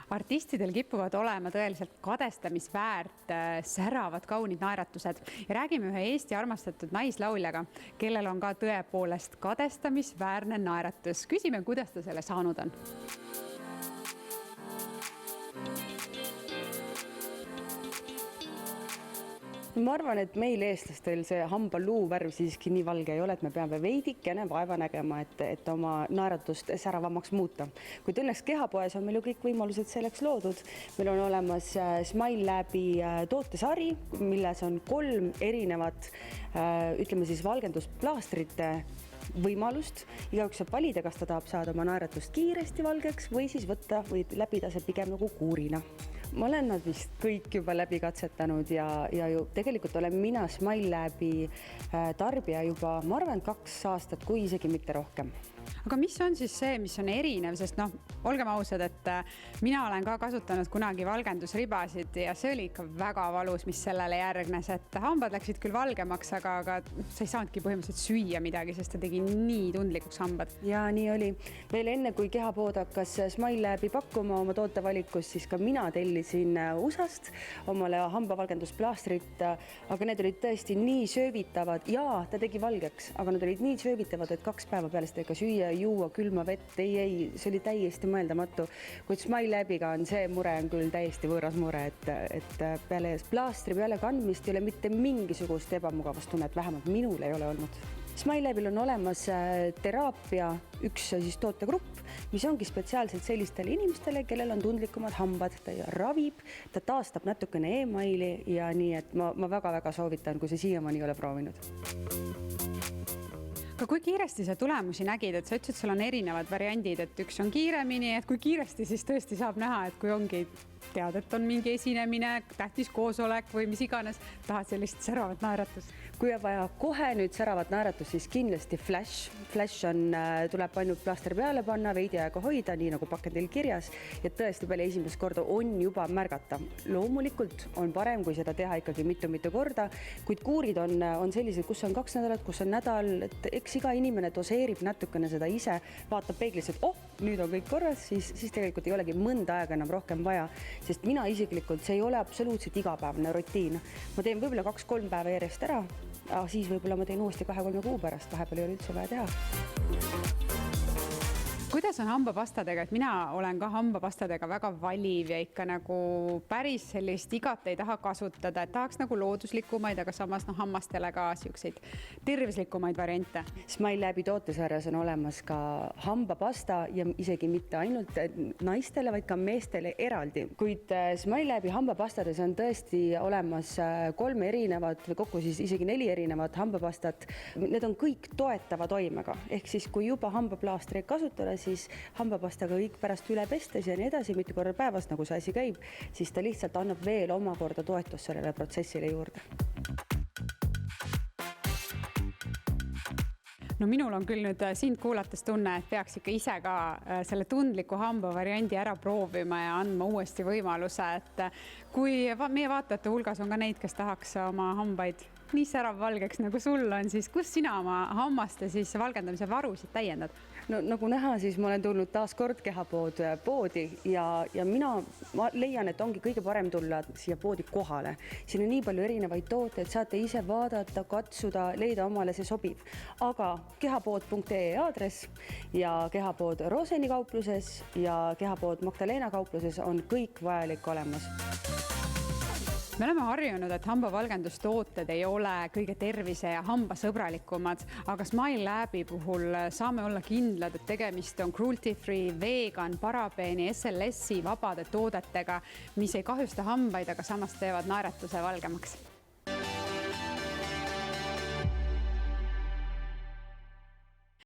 Artistidel kipuvad olema tõeliselt kadestamisväärt, säravad, kaunid naeratused ja räägime ühe Eesti armastatud naislauljaga, kellel on ka tõepoolest kadestamisväärne naeratus. Küsime, kuidas ta selle saanud on. Ma arvan, et meil eestlastel see hambaluu värv siiski nii valge ei ole, et me peame veidikene vaeva nägema, et oma naeratust säravamaks muuta. Kuid õnneks Kehapoes on meil ju kõik võimalused selleks loodud. Meil on olemas Smile Labi tootesari, milles on 3 erinevat, ütleme siis valgendusplaastrite võimalust. Igaüks saab valida, kas ta tahab saada oma naeratust kiiresti valgeks või siis võtta või läbida see pigem nagu kuurina. Ma olen nad vist kõik juba läbi katsetanud ja ju tegelikult olen mina Smile Labi tarbija juba, ma arvan, 2 aastat, kui isegi mitte rohkem. Aga mis on siis see, mis on erinev, sest olgem ausad, et mina olen ka kasutanud kunagi valgendusribasid ja see oli ikka väga valus, mis sellele järgnes, et hambad läksid küll valgemaks, aga sa ei saanudki põhimõtteliselt süüa midagi, sest ta tegi nii tundlikuks hambad. Ja nii oli. Veel enne, kui Kehapood hakkas Smile Labi pakkuma oma tootevalikus, siis ka mina tellisin USA-st omale hambavalgendusplaastrit, aga need olid tõesti nii söövitavad ja ta tegi valgeks, aga nad olid nii söövitavad, et 2 päeva peale seda ikka süüa, juua külma vett, ei, see oli täiesti mõeldamatu. Kuid Smile Labiga on see mure on küll täiesti võõras mure, et peale plaastri peale kandmist ei ole mitte mingisugust ebamugavustunnet, vähemalt minul ei ole olnud. Smile Labil on olemas teraapia, üks siis tootegrupp, mis ongi spetsiaalselt sellistele inimestele, kellel on tundlikumad hambad. Ta ravib, ta taastab natukene e-maili ja nii, et ma väga-väga soovitan, kui see siiamaani ei ole proovinud. Aga kui kiiresti sa tulemusi nägid, et sa ütlesid, et sul on erinevad variandid, et üks on kiiremini, et kui kiiresti siis tõesti saab näha, et kui ongi tead, et on mingi esinemine, tähtis koosolek või mis iganes, tahad sellist säravat naeratust? Kui on vaja kohe nüüd säravat naeratust, siis kindlasti Flash. Flash tuleb ainult plaastri peale panna, veidi aega hoida, nii nagu pakendil kirjas, ja tõesti peale esimest korda on juba märgata. Loomulikult on parem, kui seda teha ikkagi mitu korda, kuid kuurid on sellised, kus on 2 nädalat, kus on nädal, et eks iga inimene doseerib natukene seda ise, vaatab peeglisse, et nüüd on kõik korras, siis tegelikult ei olegi mõnda aega enam rohkem vaja, sest mina isiklikult, see ei ole absoluutselt igapäevane rutiin. Ma teen võib-olla 2-3 päeva järjest ära, siis võib-olla ma teen uuesti 2-3 kuu pärast, vahepeal ei ole üldse vaja teha. Kuidas on hambapastadega, et mina olen ka hambapastadega väga valiv ja ikka nagu päris sellist igat ei taha kasutada, et tahaks nagu looduslikumaid, aga samas hammastele ka siukseid tervislikumaid variante. Smile Labi tootesarjas on olemas ka hambapasta ja isegi mitte ainult naistele, vaid ka meestele eraldi. Kuid Smile Labi hambapastades on tõesti olemas 3 erinevat või kokku siis isegi 4 erinevat hambapastat. Need on kõik toetava toimega. Ehk siis, kui juba hambaplaastreid kasutada, siis hambapastaga kõik pärast üle pestes ja nii edasi, mitu korda päevas, nagu see asi käib, siis ta lihtsalt annab veel omakorda toetust sellele protsessile juurde. No minul on küll nüüd sind kuulates tunne, et peaks ikka ise ka selle tundliku hamba variandi ära proovima ja andma uuesti võimaluse, et kui meie vaatajate hulgas on ka neid, kes tahaks oma hambaid nii särav valgeks nagu sul on, siis kus sina oma hammaste siis valgendamise varusid täiendad? No nagu näha, siis ma olen tulnud taas kord Kehapood poodi ja ma leian, et ongi kõige parem tulla siia poodi kohale. Siin on nii palju erinevaid tooteid, saate ise vaadata, katsuda, leida omale see sobiv. Aga kehapood.ee aadress ja Kehapood Roseni kaupluses ja Kehapood Magdalena kaupluses on kõik vajalik olemas. Me oleme harjunud, et hambavalgendustooted ei ole kõige tervise- ja hambasõbralikumad, aga Smile Labi puhul saame olla kindlad, et tegemist on cruelty-free, vegan, parabeeni, SLS-i vabade toodetega, mis ei kahjusta hambaid, aga samas teevad naeratuse valgemaks.